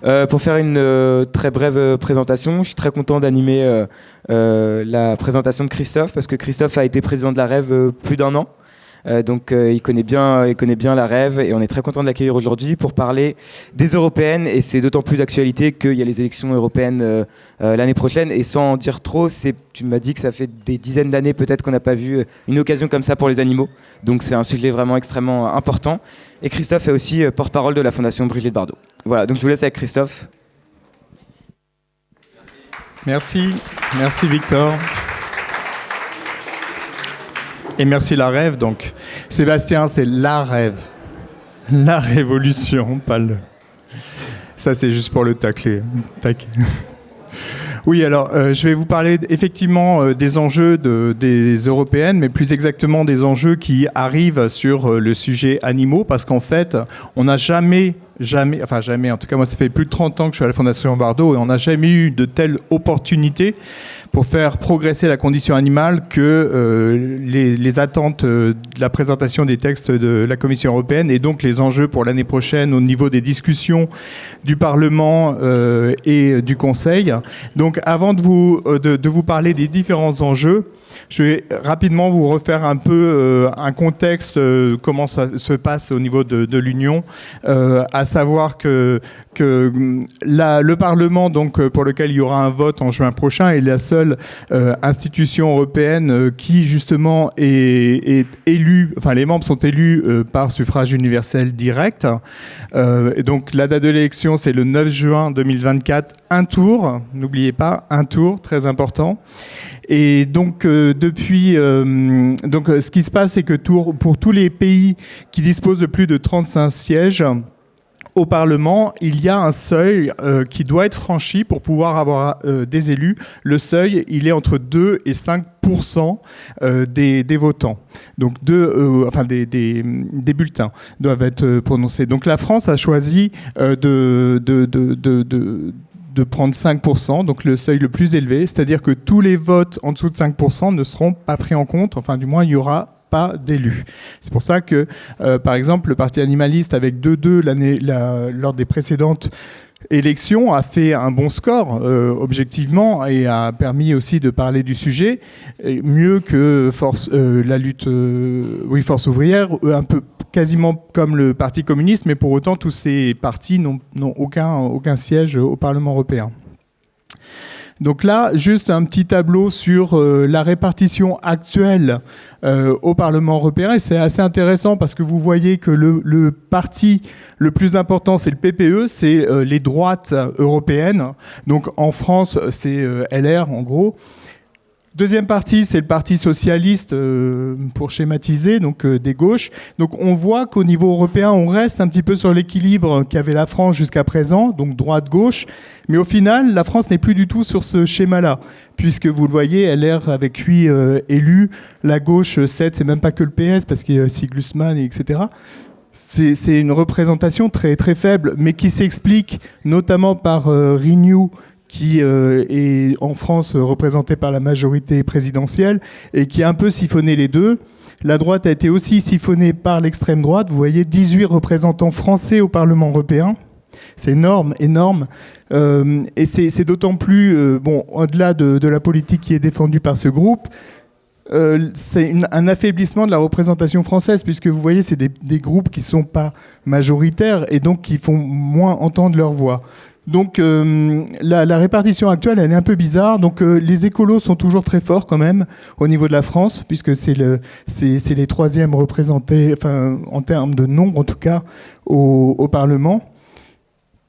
Pour faire une très brève présentation, je suis très content d'animer la présentation de Christophe, parce que Christophe a été président de la REV plus d'1 an. Donc il connaît bien la REV et on est très content de l'accueillir aujourd'hui pour parler des européennes, et c'est d'autant plus d'actualité qu'il y a les élections européennes l'année prochaine. Et sans en dire trop, tu m'as dit que ça fait des dizaines d'années peut-être qu'on n'a pas vu une occasion comme ça pour les animaux, donc c'est un sujet vraiment extrêmement important. Et Christophe est aussi porte-parole de la Fondation Brigitte Bardot. Voilà, donc je vous laisse avec Christophe. Merci Victor. Et merci la REV. Donc, Sébastien, c'est la REV. La révolution, pas le... Ça, c'est juste pour le tacler. Tac. Oui, alors, je vais vous parler effectivement des enjeux des européennes, mais plus exactement des enjeux qui arrivent sur le sujet animaux, parce qu'en fait, on n'a jamais, en tout cas moi ça fait plus de 30 ans que je suis à la Fondation Bardot, et on n'a jamais eu de telle opportunité pour faire progresser la condition animale que les attentes de la présentation des textes de la Commission européenne, et donc les enjeux pour l'année prochaine au niveau des discussions du Parlement et du Conseil. Donc avant de vous parler des différents enjeux, je vais rapidement vous refaire un peu un contexte, comment ça se passe au niveau de l'Union, à savoir que le Parlement, donc, pour lequel il y aura un vote en juin prochain, est la seule institution européenne qui justement est élue, enfin les membres sont élus par suffrage universel direct. Et donc la date de l'élection, c'est le 9 juin 2024, un tour, n'oubliez pas, un tour, très important. Et donc, ce qui se passe, c'est que pour tous les pays qui disposent de plus de 35 sièges au Parlement, il y a un seuil qui doit être franchi pour pouvoir avoir des élus. Le seuil, il est entre 2 et 5% des votants. Donc, des bulletins doivent être prononcés. Donc, la France a choisi de prendre 5%, donc le seuil le plus élevé, c'est-à-dire que tous les votes en dessous de 5% ne seront pas pris en compte, enfin du moins il n'y aura pas d'élus. C'est pour ça que, par exemple, le Parti animaliste avec 2-2 lors des précédentes élections a fait un bon score, objectivement, et a permis aussi de parler du sujet, et mieux que Force ouvrière, un peu quasiment comme le Parti communiste, mais pour autant, tous ces partis n'ont aucun siège au Parlement européen. Donc là, juste un petit tableau sur la répartition actuelle au Parlement européen. Et c'est assez intéressant parce que vous voyez que le parti le plus important, c'est le PPE, c'est les droites européennes. Donc en France, c'est LR en gros. Deuxième parti, c'est le Parti socialiste, pour schématiser, donc des gauches. Donc on voit qu'au niveau européen, on reste un petit peu sur l'équilibre qu'avait la France jusqu'à présent, donc droite-gauche. Mais au final, la France n'est plus du tout sur ce schéma-là, puisque vous le voyez, LR avec 8 élus, la gauche 7, c'est même pas que le PS, parce qu'il y a aussi Glusman, etc. C'est une représentation très, très faible, mais qui s'explique notamment par Renew, qui est en France représenté par la majorité présidentielle et qui a un peu siphonné les deux. La droite a été aussi siphonnée par l'extrême droite. Vous voyez 18 représentants français au Parlement européen. C'est énorme. Et c'est d'autant plus, au-delà de la politique qui est défendue par ce groupe, c'est un affaiblissement de la représentation française, puisque vous voyez, c'est des groupes qui ne sont pas majoritaires et donc qui font moins entendre leur voix. Donc la répartition actuelle, elle est un peu bizarre. Donc les écolos sont toujours très forts quand même au niveau de la France, puisque c'est les troisièmes représentés, enfin en termes de nombre en tout cas, au Parlement.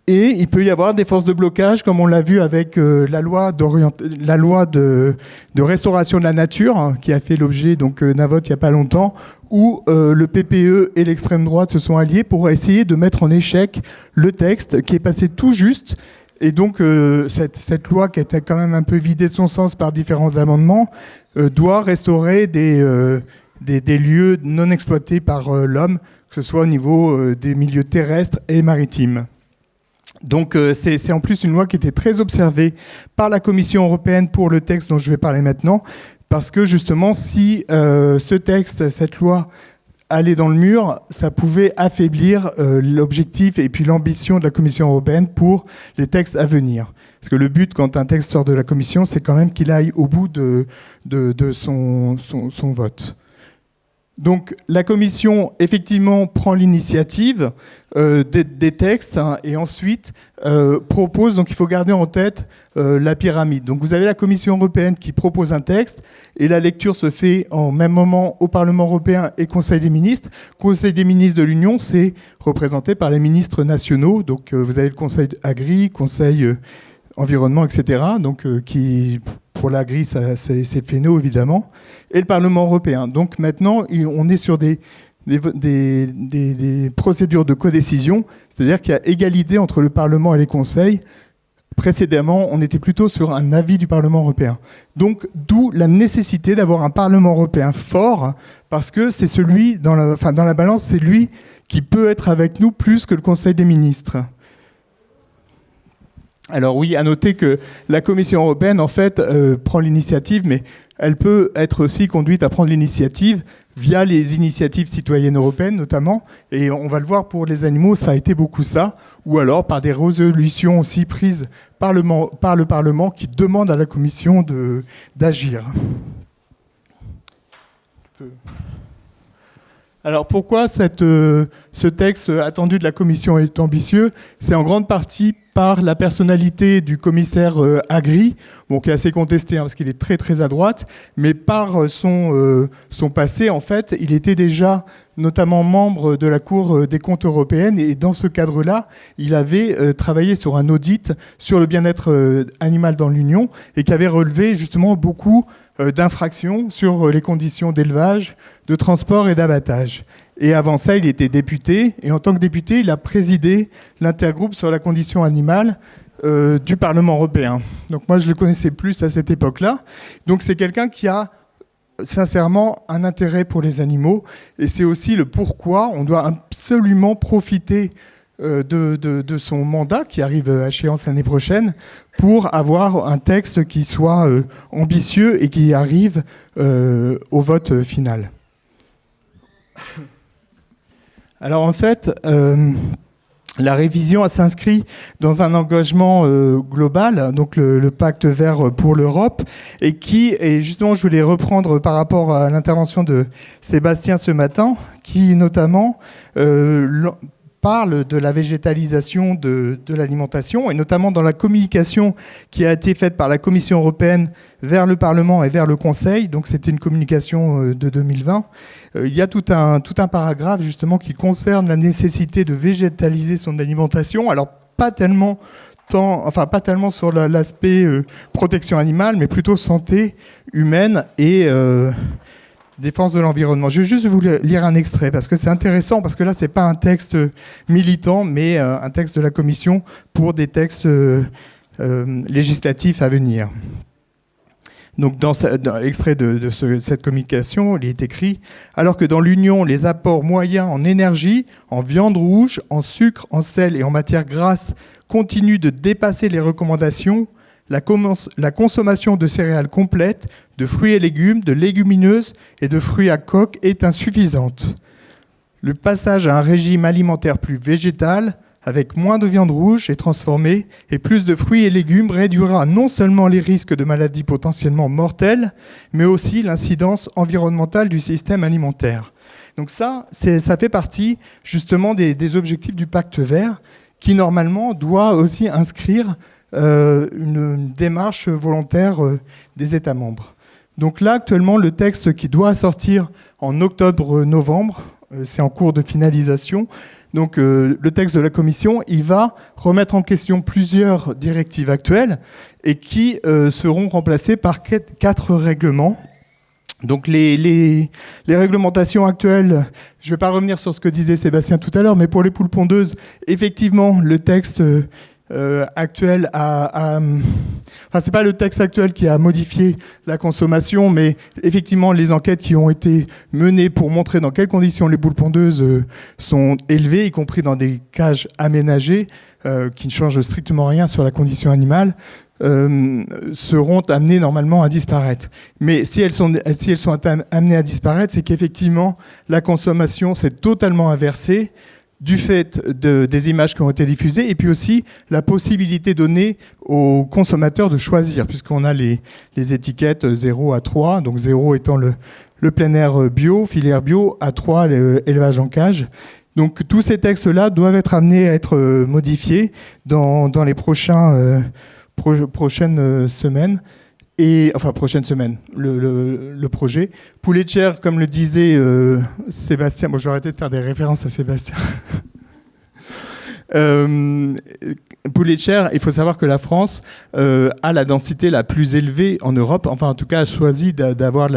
Et il peut y avoir des forces de blocage, comme on l'a vu avec la loi de restauration de la nature, hein, qui a fait l'objet d'un vote il n'y a pas longtemps, où le PPE et l'extrême droite se sont alliés pour essayer de mettre en échec le texte qui est passé tout juste. Et donc cette loi, qui était quand même un peu vidée de son sens par différents amendements, doit restaurer des lieux non exploités par l'homme, que ce soit au niveau des milieux terrestres et maritimes. Donc c'est en plus une loi qui était très observée par la Commission européenne pour le texte dont je vais parler maintenant, parce que justement, si ce texte, cette loi, aller dans le mur, ça pouvait affaiblir l'objectif et puis l'ambition de la Commission européenne pour les textes à venir. Parce que le but, quand un texte sort de la Commission, c'est quand même qu'il aille au bout de son vote. Donc la Commission, effectivement, prend l'initiative des textes et ensuite propose, donc il faut garder en tête la pyramide. Donc vous avez la Commission européenne qui propose un texte et la lecture se fait en même moment au Parlement européen et Conseil des ministres. Conseil des ministres de l'Union, c'est représenté par les ministres nationaux. Donc vous avez le Conseil Agri, Conseil environnement, etc. Donc qui... Pour l'agri, c'est Féno, évidemment, et le Parlement européen. Donc maintenant, on est sur des procédures de codécision, c'est-à-dire qu'il y a égalité entre le Parlement et les conseils. Précédemment, on était plutôt sur un avis du Parlement européen. Donc, d'où la nécessité d'avoir un Parlement européen fort, parce que c'est celui, dans la balance, c'est lui qui peut être avec nous plus que le Conseil des ministres. Alors oui, à noter que la Commission européenne, en fait, prend l'initiative, mais elle peut être aussi conduite à prendre l'initiative via les initiatives citoyennes européennes, notamment. Et on va le voir pour les animaux, ça a été beaucoup ça. Ou alors par des résolutions aussi prises par le Parlement qui demandent à la Commission d'agir. Alors pourquoi ce texte attendu de la Commission est ambitieux ? C'est en grande partie par la personnalité du commissaire Agri, qui est assez contesté parce qu'il est très très à droite, mais par son passé, en fait, il était déjà notamment membre de la Cour des comptes européenne et dans ce cadre-là, il avait travaillé sur un audit sur le bien-être animal dans l'Union et qui avait relevé justement beaucoup d'infractions sur les conditions d'élevage, de transport et d'abattage. Et avant ça, il était député. Et en tant que député, il a présidé l'intergroupe sur la condition animale du Parlement européen. Donc moi, je le connaissais plus à cette époque-là. Donc c'est quelqu'un qui a sincèrement un intérêt pour les animaux. Et c'est aussi le pourquoi on doit absolument profiter de son mandat qui arrive à échéance l'année prochaine pour avoir un texte qui soit ambitieux et qui arrive au vote final. Alors en fait, la révision s'inscrit dans un engagement global, donc le pacte vert pour l'Europe, et justement je voulais reprendre par rapport à l'intervention de Sébastien ce matin, qui notamment parle de la végétalisation de l'alimentation, et notamment dans la communication qui a été faite par la Commission européenne vers le Parlement et vers le Conseil. Donc c'était une communication de 2020. Il y a tout un paragraphe justement qui concerne la nécessité de végétaliser son alimentation. Alors pas tellement sur l'aspect protection animale, mais plutôt santé humaine et défense de l'environnement. Je vais juste vous lire un extrait parce que c'est intéressant, parce que là, ce n'est pas un texte militant, mais un texte de la Commission pour des textes législatifs à venir. Donc, dans l'extrait de cette communication, il est écrit « Alors que dans l'Union, les apports moyens en énergie, en viande rouge, en sucre, en sel et en matières grasses continuent de dépasser les recommandations, la consommation de céréales complètes, de fruits et légumes, de légumineuses et de fruits à coque est insuffisante. Le passage à un régime alimentaire plus végétal, avec moins de viande rouge et transformée et plus de fruits et légumes, réduira non seulement les risques de maladies potentiellement mortelles, mais aussi l'incidence environnementale du système alimentaire. » Donc ça fait partie justement des objectifs du pacte vert qui normalement doit aussi inscrire une démarche volontaire des États membres. Donc là, actuellement, le texte qui doit sortir en octobre-novembre, c'est en cours de finalisation. Donc le texte de la Commission, il va remettre en question plusieurs directives actuelles et qui seront remplacées par 4 règlements. Donc les réglementations actuelles, je ne vais pas revenir sur ce que disait Sébastien tout à l'heure, mais pour les poules pondeuses, effectivement, le texte actuel c'est pas le texte actuel qui a modifié la consommation, mais effectivement les enquêtes qui ont été menées pour montrer dans quelles conditions les poules pondeuses sont élevées, y compris dans des cages aménagées, qui ne changent strictement rien sur la condition animale, seront amenées normalement à disparaître. Mais si elles sont amenées à disparaître, c'est qu'effectivement, la consommation s'est totalement inversée du fait des images qui ont été diffusées, et puis aussi la possibilité donnée aux consommateurs de choisir, puisqu'on a les étiquettes 0 à 3, donc 0 étant le plein air bio, filière bio, à 3 l'élevage en cage. Donc tous ces textes-là doivent être amenés à être modifiés dans les prochaines semaines. Prochaine semaine, le projet. Poulet de chair, comme le disait Sébastien, bon, je vais arrêter de faire des références à Sébastien. Poulet de chair, il faut savoir que la France a la densité la plus élevée en Europe, enfin en tout cas a choisi d'avoir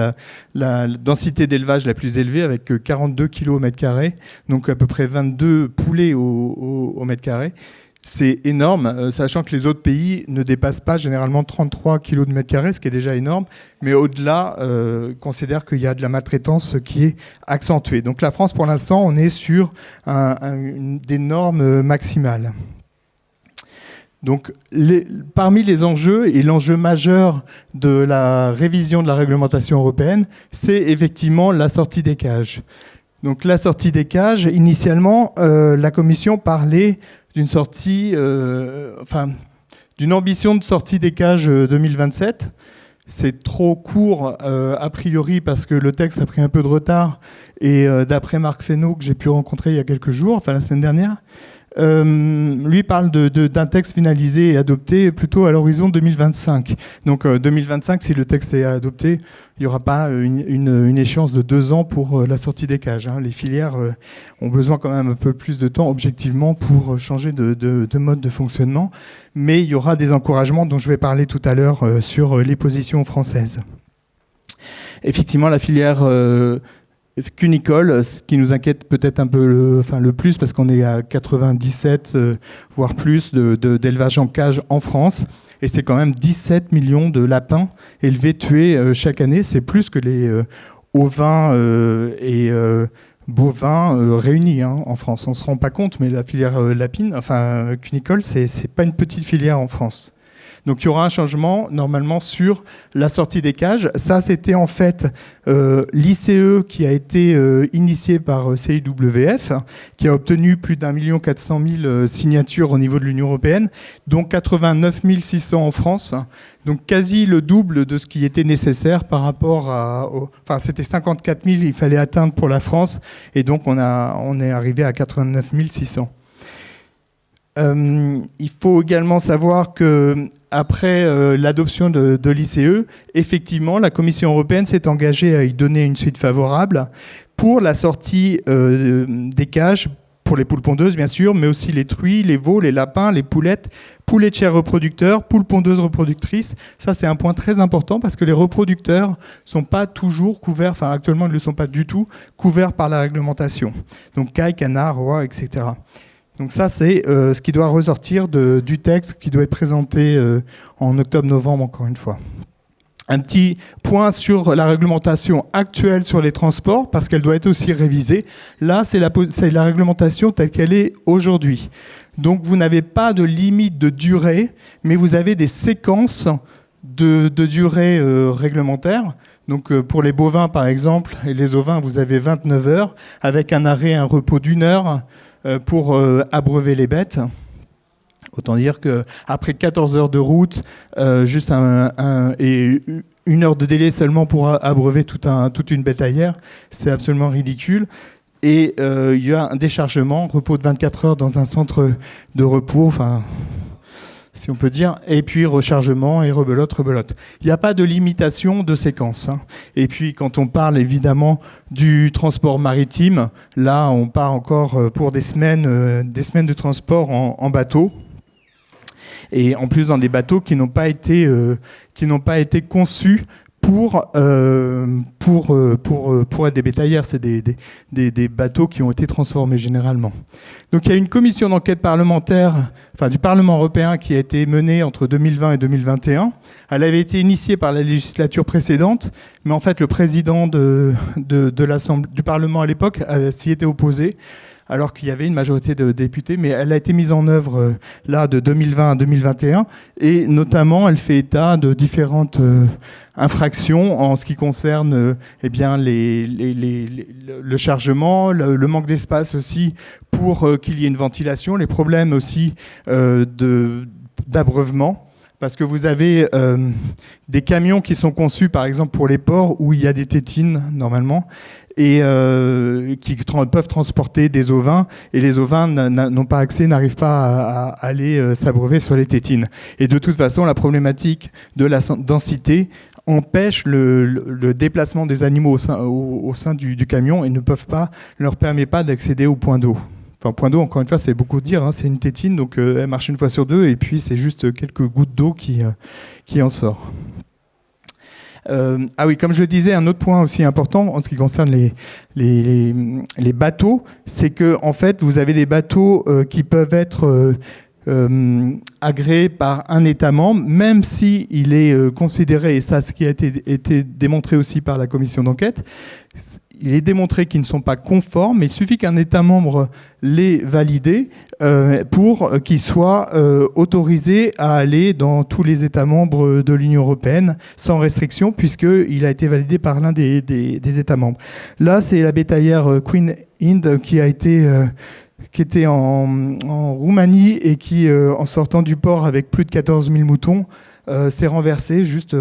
la densité d'élevage la plus élevée avec 42 kg au mètre carré, donc à peu près 22 poulets au mètre carré. C'est énorme, sachant que les autres pays ne dépassent pas généralement 33 kg de mètre carré, ce qui est déjà énorme, mais au-delà, considère qu'il y a de la maltraitance qui est accentuée. Donc la France, pour l'instant, on est sur des normes maximales. Donc parmi les enjeux, et l'enjeu majeur de la révision de la réglementation européenne, c'est effectivement la sortie des cages. Donc la sortie des cages, initialement, la Commission parlait d'une sortie, d'une ambition de sortie des cages 2027. C'est trop court a priori parce que le texte a pris un peu de retard et d'après Marc Fesneau que j'ai pu rencontrer il y a quelques jours, enfin la semaine dernière, lui parle d'un texte finalisé et adopté plutôt à l'horizon 2025. Donc 2025, si le texte est adopté, il n'y aura pas une échéance de 2 ans pour la sortie des cages. Les filières ont besoin quand même un peu plus de temps objectivement pour changer de mode de fonctionnement. Mais il y aura des encouragements dont je vais parler tout à l'heure sur les positions françaises. Effectivement, la filière cunicole, ce qui nous inquiète peut-être un peu le plus, parce qu'on est à 97, voire plus, d'élevage en cage en France. Et c'est quand même 17 millions de lapins élevés, tués chaque année. C'est plus que les ovins et bovins réunis en France. On ne se rend pas compte, mais la filière cunicole, c'est pas une petite filière en France. Donc il y aura un changement normalement sur la sortie des cages. Ça, c'était en fait l'ICE qui a été initié par CIWF, qui a obtenu plus d'1 400 000 signatures au niveau de l'Union européenne, dont 89 600 en France. Donc quasi le double de ce qui était nécessaire par rapport c'était 54 000 il fallait atteindre pour la France, et donc on est arrivé à 89 600. Il faut également savoir que après l'adoption de l'ICE, effectivement, la Commission européenne s'est engagée à y donner une suite favorable pour la sortie des cages, pour les poules pondeuses bien sûr, mais aussi les truies, les veaux, les lapins, les poulettes, poulets de chair reproducteurs, poules pondeuses reproductrices. Ça, c'est un point très important parce que les reproducteurs ne sont pas toujours couverts, enfin actuellement, ils ne le sont pas du tout, couverts par la réglementation. Donc cailles, canards, oies, etc. Donc ça, c'est ce qui doit ressortir du texte qui doit être présenté en octobre-novembre, encore une fois. Un petit point sur la réglementation actuelle sur les transports, parce qu'elle doit être aussi révisée. Là, c'est la réglementation telle qu'elle est aujourd'hui. Donc vous n'avez pas de limite de durée, mais vous avez des séquences de durée réglementaire. Donc pour les bovins, par exemple, et les ovins, vous avez 29 heures, avec un arrêt, un repos d'1 heure, pour abreuver les bêtes. Autant dire qu'après 14 heures de route, juste et 1 heure de délai seulement pour abreuver toute une bétaillère, c'est absolument ridicule. Et il y a un déchargement, repos de 24 heures dans un centre de repos, si on peut dire, et puis rechargement et rebelote. Il n'y a pas de limitation de séquence. Et puis quand on parle évidemment du transport maritime, là on part encore pour des semaines de transport en bateau. Et en plus dans des bateaux qui n'ont pas été conçus pour être des bétaillères. C'est des bateaux qui ont été transformés généralement. Donc il y a une commission d'enquête parlementaire, du Parlement européen, qui a été menée entre 2020 et 2021. Elle avait été initiée par la législature précédente, mais en fait le président du Parlement à l'époque s'y était opposé, alors qu'il y avait une majorité de députés, mais elle a été mise en œuvre là de 2020 à 2021, et notamment elle fait état de différentes infractions en ce qui concerne eh bien, le chargement, le manque d'espace aussi pour qu'il y ait une ventilation, les problèmes aussi d'abreuvement. Parce que vous avez des camions qui sont conçus, par exemple, pour les ports où il y a des tétines, normalement, et qui peuvent transporter des ovins, et les ovins n'ont pas accès, n'arrivent pas à aller s'abreuver sur les tétines. Et de toute façon, la problématique de la densité empêche le déplacement des animaux au sein du camion et ne leur permet pas d'accéder au point d'eau. Enfin, point d'eau, encore une fois, c'est beaucoup dire, hein, c'est une tétine, donc elle marche une fois sur deux, et puis c'est juste quelques gouttes d'eau qui en sort. Ah oui, comme je le disais, un autre point aussi important en ce qui concerne les bateaux, c'est que en fait, vous avez des bateaux qui peuvent être agréé par un État membre, même s'il est considéré, et ça ce qui a été démontré aussi par la commission d'enquête, il est démontré qu'ils ne sont pas conformes, mais il suffit qu'un État membre les valide pour qu'ils soient autorisés à aller dans tous les États membres de l'Union européenne sans restriction, puisqu'il a été validé par l'un des États membres. Là, c'est la bétaillère Queen Hind qui était en Roumanie et qui, en sortant du port avec plus de 14 000 moutons, s'est renversé juste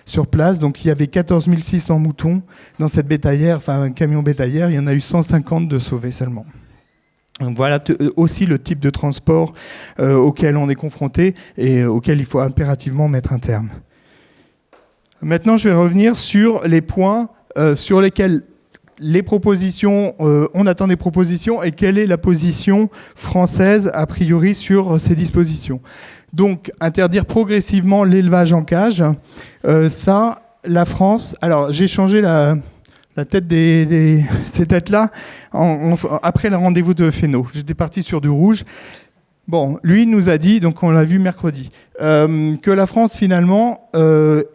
sur place. Donc il y avait 14 600 moutons dans cette bétaillère, enfin un camion bétaillère. Il y en a eu 150 de sauvés seulement. Donc voilà aussi le type de transport auquel on est confronté et auquel il faut impérativement mettre un terme. Maintenant, je vais revenir sur les points sur lesquels les propositions, on attend des propositions, et quelle est la position française a priori sur ces dispositions. Donc, interdire progressivement l'élevage en cage, ça, la France... Alors, j'ai changé la tête ces têtes-là après le rendez-vous de Fesneau. J'étais parti sur du rouge. Bon, lui nous a dit, donc on l'a vu mercredi, que la France, finalement,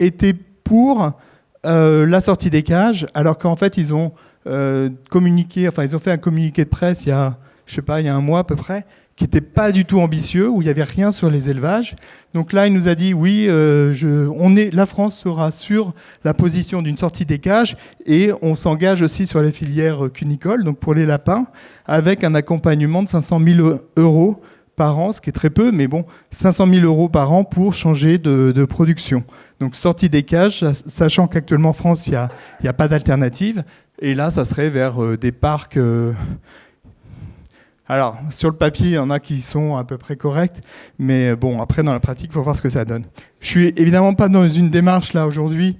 était pour la sortie des cages, alors qu'en fait, ils ont communiqué, enfin, ils ont fait un communiqué de presse il y a un mois à peu près, qui n'était pas du tout ambitieux, où il n'y avait rien sur les élevages. Donc là, il nous a dit, oui, la France sera sur la position d'une sortie des cages, et on s'engage aussi sur les filières cunicoles, donc pour les lapins, avec un accompagnement de 500 000 € par an, ce qui est très peu, mais bon, 500 000 € par an pour changer de production. Donc sortie des cages, sachant qu'actuellement en France, il n'y a pas d'alternative, et là, ça serait vers des parcs... Alors, sur le papier, il y en a qui sont à peu près corrects, mais bon, après, dans la pratique, il faut voir ce que ça donne. Je suis évidemment pas dans une démarche, là, aujourd'hui,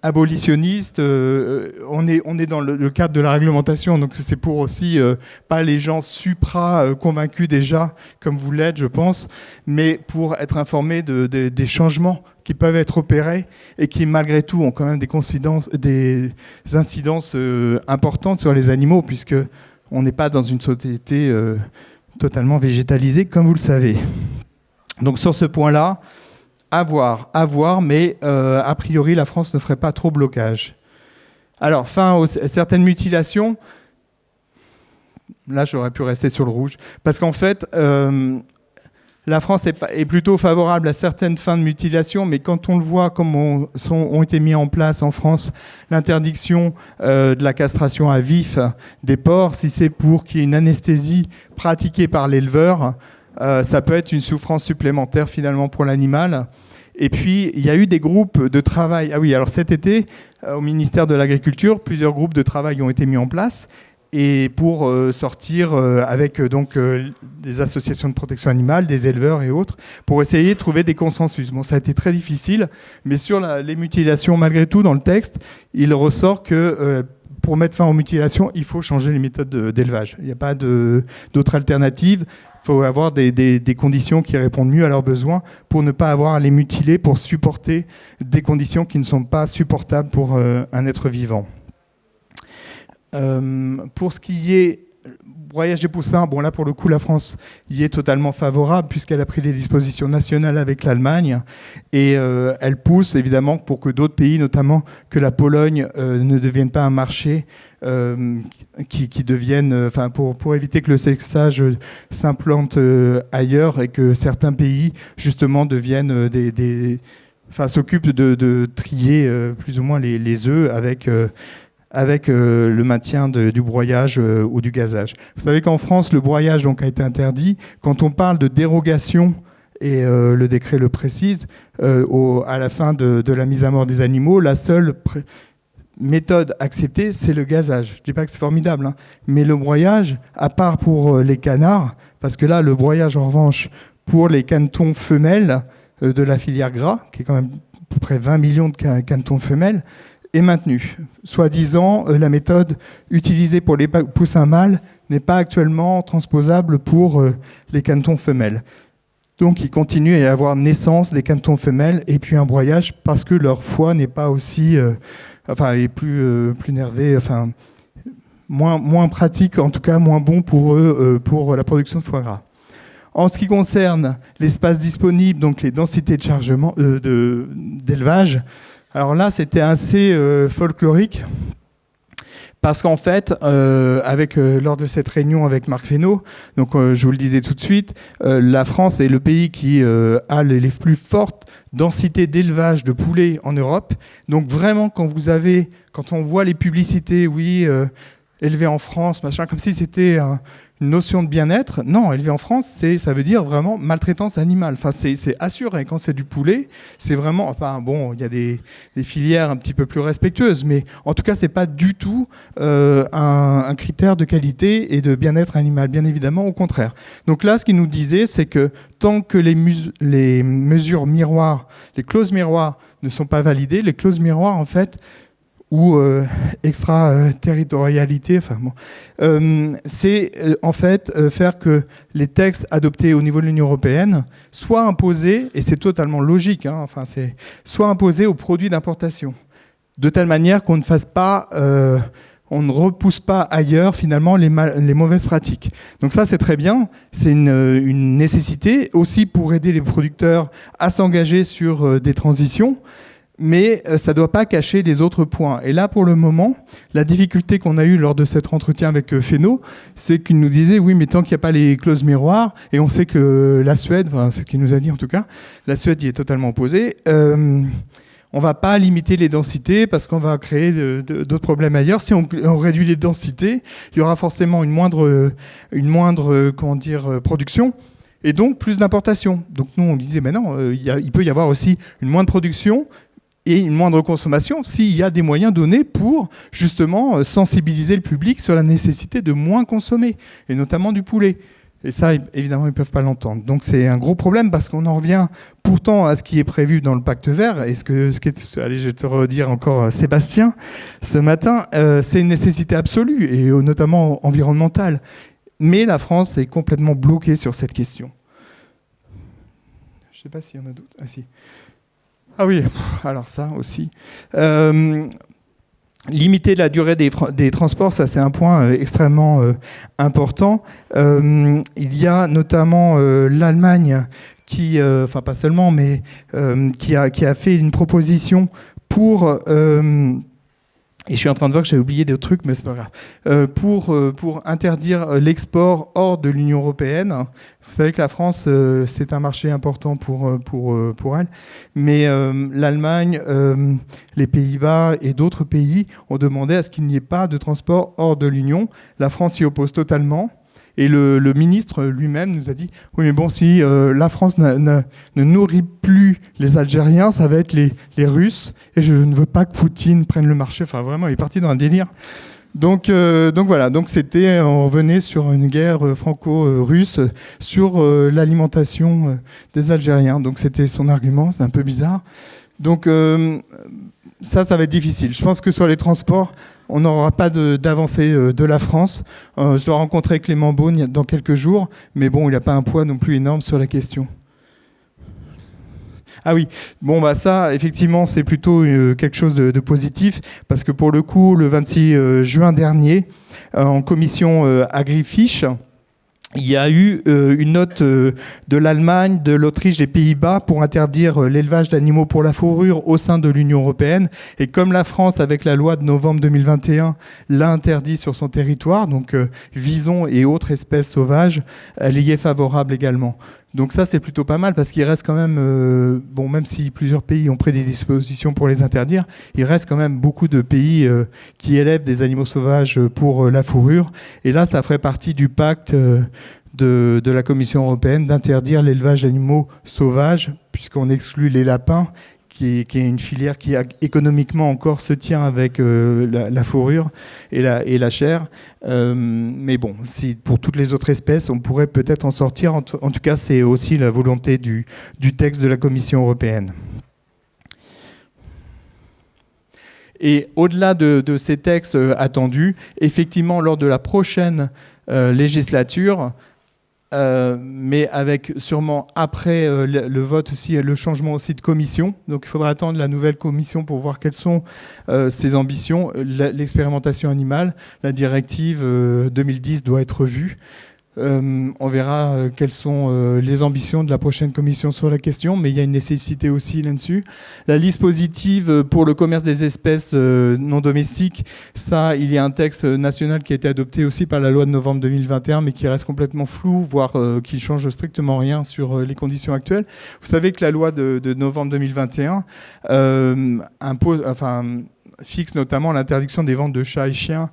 abolitionniste. On est dans le cadre de la réglementation, donc c'est pour aussi pas les gens supra-convaincus déjà, comme vous l'êtes, je pense, mais pour être informés des changements qui peuvent être opérés et qui, malgré tout, ont quand même des incidences importantes sur les animaux, puisque on n'est pas dans une société totalement végétalisée, comme vous le savez. Donc sur ce point-là, à voir, mais a priori, la France ne ferait pas trop blocage. Alors, fin aux certaines mutilations. Là, j'aurais pu rester sur le rouge. Parce qu'en fait, la France est plutôt favorable à certaines fins de mutilation, mais quand on le voit comme ont été mis en place en France, l'interdiction de la castration à vif des porcs, si c'est pour qu'il y ait une anesthésie pratiquée par l'éleveur, ça peut être une souffrance supplémentaire finalement pour l'animal. Et puis, il y a eu des groupes de travail. Ah oui, alors cet été, au ministère de l'Agriculture, plusieurs groupes de travail ont été mis en place. Et pour sortir avec des associations de protection animale, des éleveurs et autres, pour essayer de trouver des consensus. Bon, ça a été très difficile, mais sur les mutilations, malgré tout, dans le texte, il ressort que pour mettre fin aux mutilations, il faut changer les méthodes d'élevage. Il n'y a pas d'autre alternative. Il faut avoir des conditions qui répondent mieux à leurs besoins pour ne pas avoir à les mutiler, pour supporter des conditions qui ne sont pas supportables pour un être vivant. Pour ce qui est broyage des poussins, bon là pour le coup la France y est totalement favorable puisqu'elle a pris des dispositions nationales avec l'Allemagne et elle pousse évidemment pour que d'autres pays, notamment que la Pologne, ne deviennent pas un marché qui devienne, enfin pour éviter que le sexage s'implante ailleurs et que certains pays justement deviennent s'occupent de trier plus ou moins les œufs avec le maintien du broyage ou du gazage. Vous savez qu'en France, le broyage donc, a été interdit. Quand on parle de dérogation, et le décret le précise, à la fin de la mise à mort des animaux, la seule méthode acceptée, c'est le gazage. Je ne dis pas que c'est formidable, hein, mais le broyage, à part pour les canards, parce que là, le broyage, en revanche, pour les canetons femelles de la filière gras, qui est quand même à peu près 20 millions de canetons femelles, est maintenue. Soi-disant, la méthode utilisée pour les poussins mâles n'est pas actuellement transposable pour les canetons femelles. Donc, il continue à y avoir naissance des canetons femelles et puis un broyage parce que leur foie n'est pas aussi... est plus nerveux, moins pratique, en tout cas moins bon pour eux, pour la production de foie gras. En ce qui concerne l'espace disponible, donc les densités de chargement, d'élevage, alors là, c'était assez folklorique, parce qu'en fait, lors de cette réunion avec Marc Fesneau, donc je vous le disais tout de suite, la France est le pays qui a les plus fortes densités d'élevage de poulets en Europe. Donc vraiment, quand on voit les publicités, oui, élevé en France, machin, comme si c'était une notion de bien-être. Non, élevé en France, ça veut dire vraiment maltraitance animale. Enfin, c'est assuré. Quand c'est du poulet, c'est vraiment... Enfin, bon, il y a des filières un petit peu plus respectueuses, mais en tout cas, c'est pas du tout un critère de qualité et de bien-être animal, bien évidemment, au contraire. Donc là, ce qu'il nous disait, c'est que tant que les mesures miroirs, les clauses miroirs ne sont pas validées, les clauses miroirs, en fait, ou extraterritorialité, c'est en fait faire que les textes adoptés au niveau de l'Union européenne soient imposés, et c'est totalement logique, soient imposés aux produits d'importation, de telle manière qu'on ne fasse pas, on ne repousse pas ailleurs finalement les mauvaises pratiques. Donc ça c'est très bien, c'est une nécessité aussi pour aider les producteurs à s'engager sur des transitions. Mais ça ne doit pas cacher les autres points. Et là, pour le moment, la difficulté qu'on a eue lors de cet entretien avec Fesneau, c'est qu'il nous disait, oui, mais tant qu'il n'y a pas les clauses miroirs, et on sait que la Suède, c'est ce qu'il nous a dit en tout cas, la Suède y est totalement opposée, on ne va pas limiter les densités parce qu'on va créer d'autres problèmes ailleurs. Si on réduit les densités, il y aura forcément une moindre production. Et donc plus d'importation. Donc nous, on disait, mais non, il peut y avoir aussi une moindre production et une moindre consommation s'il y a des moyens donnés pour justement sensibiliser le public sur la nécessité de moins consommer, et notamment du poulet. Et ça, évidemment, ils ne peuvent pas l'entendre. Donc c'est un gros problème parce qu'on en revient pourtant à ce qui est prévu dans le pacte vert. Et allez, je vais te redire encore, Sébastien, ce matin, c'est une nécessité absolue, et notamment environnementale. Mais la France est complètement bloquée sur cette question. Je ne sais pas s'il y en a d'autres. Ah si. Ah oui, alors ça aussi. Limiter la durée des transports, ça c'est un point extrêmement important. Il y a notamment l'Allemagne qui, pas seulement, mais qui a fait une proposition pour... et je suis en train de voir que j'ai oublié des trucs, mais c'est pas grave. Pour interdire l'export hors de l'Union européenne. Vous savez que la France, c'est un marché important pour elle. Mais l'Allemagne, les Pays-Bas et d'autres pays ont demandé à ce qu'il n'y ait pas de transport hors de l'Union. La France s'y oppose totalement. Et le ministre lui-même nous a dit « Oui, mais bon, si la France ne nourrit plus les Algériens, ça va être les Russes. Et je ne veux pas que Poutine prenne le marché. » Enfin, vraiment, il est parti dans un délire. Donc voilà. Donc on revenait sur une guerre franco-russe sur l'alimentation des Algériens. Donc c'était son argument. C'est un peu bizarre. Donc ça va être difficile. Je pense que sur les transports, on n'aura pas d'avancée de la France. Je dois rencontrer Clément Beaune dans quelques jours, mais bon, il n'a pas un poids non plus énorme sur la question. Ah oui, bon bah ça effectivement c'est plutôt quelque chose de positif parce que pour le coup le 26 juin dernier en commission Agri-Fiche, il y a eu une note de l'Allemagne, de l'Autriche, des Pays-Bas pour interdire l'élevage d'animaux pour la fourrure au sein de l'Union européenne. Et comme la France, avec la loi de novembre 2021, l'a interdit sur son territoire, donc visons et autres espèces sauvages, elle y est favorable également. Donc ça, c'est plutôt pas mal parce qu'il reste quand même, bon, même si plusieurs pays ont pris des dispositions pour les interdire, il reste quand même beaucoup de pays qui élèvent des animaux sauvages pour la fourrure. Et là, ça ferait partie du pacte de la Commission européenne d'interdire l'élevage d'animaux sauvages, puisqu'on exclut les lapins, qui est une filière qui économiquement encore se tient avec la fourrure et la chair. Mais bon, si pour toutes les autres espèces, on pourrait peut-être en sortir. En tout cas, c'est aussi la volonté du texte de la Commission européenne. Et au-delà de ces textes attendus, effectivement, lors de la prochaine législature, mais avec sûrement après le vote aussi, le changement aussi de commission. Donc il faudra attendre la nouvelle commission pour voir quelles sont ses ambitions. L'expérimentation animale, la directive 2010 doit être revue. On verra quelles sont les ambitions de la prochaine commission sur la question, mais il y a une nécessité aussi là-dessus. La liste positive pour le commerce des espèces non domestiques, ça, il y a un texte national qui a été adopté aussi par la loi de novembre 2021, mais qui reste complètement flou, voire qui ne change strictement rien sur les conditions actuelles. Vous savez que la loi de novembre 2021 fixe notamment l'interdiction des ventes de chats et chiens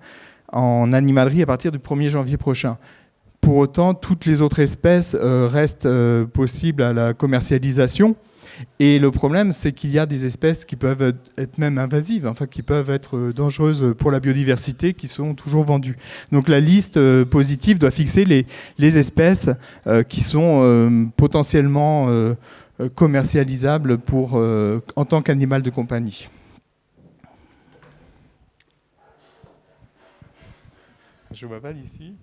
en animalerie à partir du 1er janvier prochain. Pour autant, toutes les autres espèces restent possibles à la commercialisation. Et le problème, c'est qu'il y a des espèces qui peuvent être même invasives, enfin qui peuvent être dangereuses pour la biodiversité, qui sont toujours vendues. Donc la liste positive doit fixer les espèces qui sont potentiellement commercialisables en tant qu'animal de compagnie. Je ne vois pas d'ici.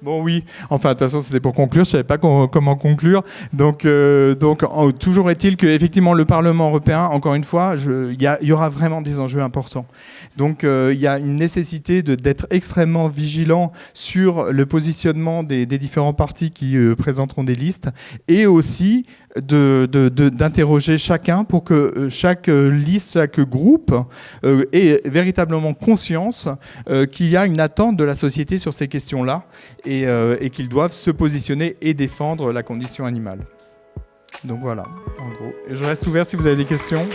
Bon oui, enfin de toute façon c'était pour conclure, je ne savais pas comment conclure. Donc toujours est-il qu'effectivement le Parlement européen, encore une fois, il y aura vraiment des enjeux importants. Donc il y a une nécessité d'être extrêmement vigilant sur le positionnement des différents partis qui présenteront des listes et aussi d'interroger chacun pour que chaque liste, chaque groupe ait véritablement conscience qu'il y a une attente de la société sur ces questions-là et qu'ils doivent se positionner et défendre la condition animale. Donc voilà, en gros. Et je reste ouvert si vous avez des questions.